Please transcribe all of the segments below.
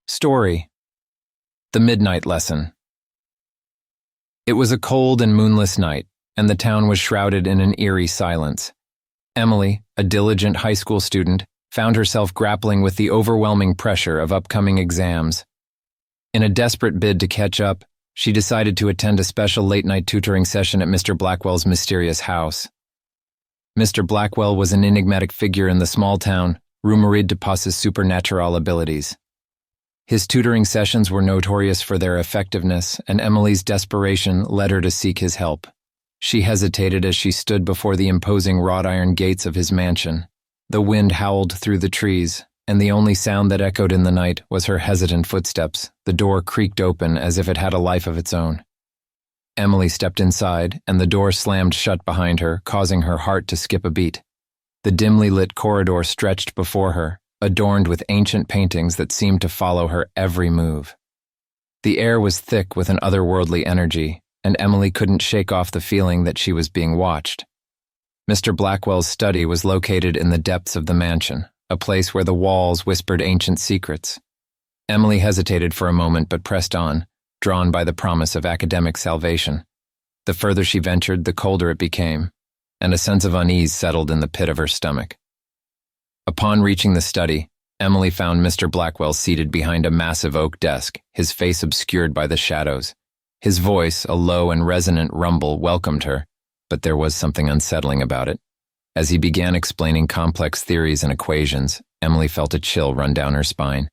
Story: The Midnight Lesson. It was a cold and moonless night, and the town was shrouded in an eerie silence. Emily, a diligent high school student, found herself grappling with the overwhelming pressure of upcoming exams. In a desperate bid to catch up, she decided to attend a special late-night tutoring session at Mr. Blackwell's mysterious house. Mr. Blackwell was an enigmatic figure in the small town, rumored to possess supernatural abilities. His tutoring sessions were notorious for their effectiveness, and Emily's desperation led her to seek his help. She hesitated as she stood before the imposing wrought iron gates of his mansion. The wind howled through the trees, and the only sound that echoed in the night was her hesitant footsteps. The door creaked open as if it had a life of its own. Emily stepped inside, and the door slammed shut behind her, causing her heart to skip a beat. The dimly lit corridor stretched before her, adorned with ancient paintings that seemed to follow her every move. The air was thick with an otherworldly energy, and Emily couldn't shake off the feeling that she was being watched. Mr. Blackwell's study was located in the depths of the mansion, a place where the walls whispered ancient secrets. Emily hesitated for a moment but pressed on, drawn by the promise of academic salvation. The further she ventured, the colder it became, and a sense of unease settled in the pit of her stomach. Upon reaching the study, Emily found Mr. Blackwell seated behind a massive oak desk, his face obscured by the shadows. His voice, a low and resonant rumble, welcomed her, but there was something unsettling about it. As he began explaining complex theories and equations, Emily felt a chill run down her spine.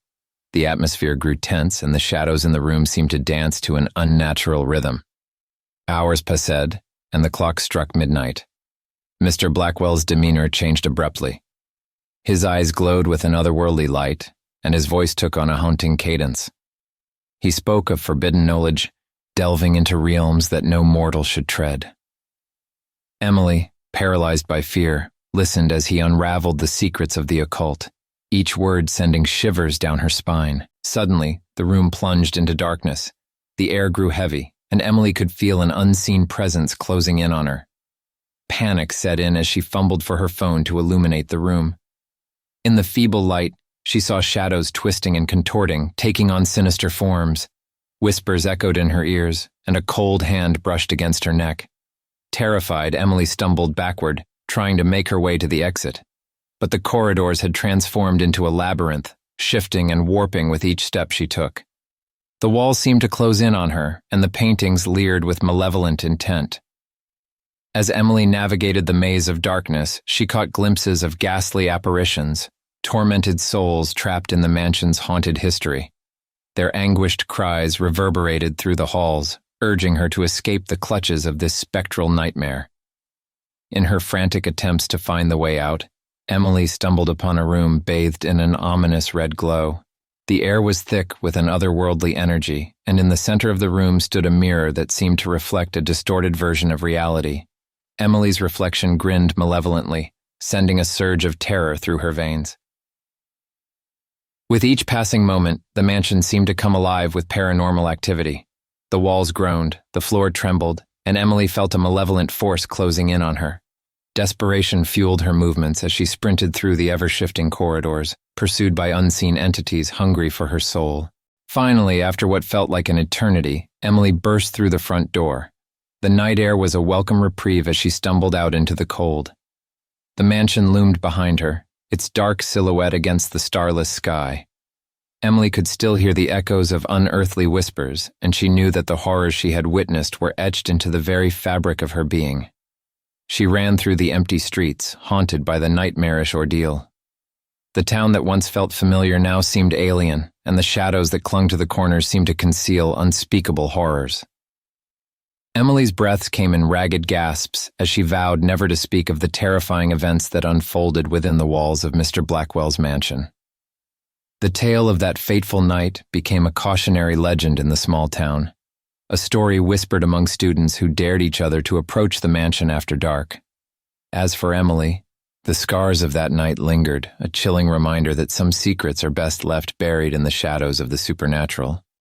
The atmosphere grew tense, and the shadows in the room seemed to dance to an unnatural rhythm. Hours passed, and the clock struck midnight. Mr. Blackwell's demeanor changed abruptly. His eyes glowed with an otherworldly light, and his voice took on a haunting cadence. He spoke of forbidden knowledge, delving into realms that no mortal should tread. Emily, paralyzed by fear, listened as he unraveled the secrets of the occult, each word sending shivers down her spine. Suddenly, the room plunged into darkness. The air grew heavy, and Emily could feel an unseen presence closing in on her. Panic set in as she fumbled for her phone to illuminate the room. In the feeble light, she saw shadows twisting and contorting, taking on sinister forms. Whispers echoed in her ears, and a cold hand brushed against her neck. Terrified, Emily stumbled backward, trying to make her way to the exit. But the corridors had transformed into a labyrinth, shifting and warping with each step she took. The walls seemed to close in on her, and the paintings leered with malevolent intent. As Emily navigated the maze of darkness, she caught glimpses of ghastly apparitions, tormented souls trapped in the mansion's haunted history. Their anguished cries reverberated through the halls, urging her to escape the clutches of this spectral nightmare. In her frantic attempts to find the way out, Emily stumbled upon a room bathed in an ominous red glow. The air was thick with an otherworldly energy, and in the center of the room stood a mirror that seemed to reflect a distorted version of reality. Emily's reflection grinned malevolently, sending a surge of terror through her veins. With each passing moment, the mansion seemed to come alive with paranormal activity. The walls groaned, the floor trembled, and Emily felt a malevolent force closing in on her. Desperation fueled her movements as she sprinted through the ever-shifting corridors, pursued by unseen entities hungry for her soul. Finally, after what felt like an eternity, Emily burst through the front door. The night air was a welcome reprieve as she stumbled out into the cold. The mansion loomed behind her, its dark silhouette against the starless sky. Emily could still hear the echoes of unearthly whispers, and she knew that the horrors she had witnessed were etched into the very fabric of her being. She ran through the empty streets, haunted by the nightmarish ordeal. The town that once felt familiar now seemed alien, and the shadows that clung to the corners seemed to conceal unspeakable horrors. Emily's breaths came in ragged gasps as she vowed never to speak of the terrifying events that unfolded within the walls of Mr. Blackwell's mansion. The tale of that fateful night became a cautionary legend in the small town, a story whispered among students who dared each other to approach the mansion after dark. As for Emily, the scars of that night lingered, a chilling reminder that some secrets are best left buried in the shadows of the supernatural.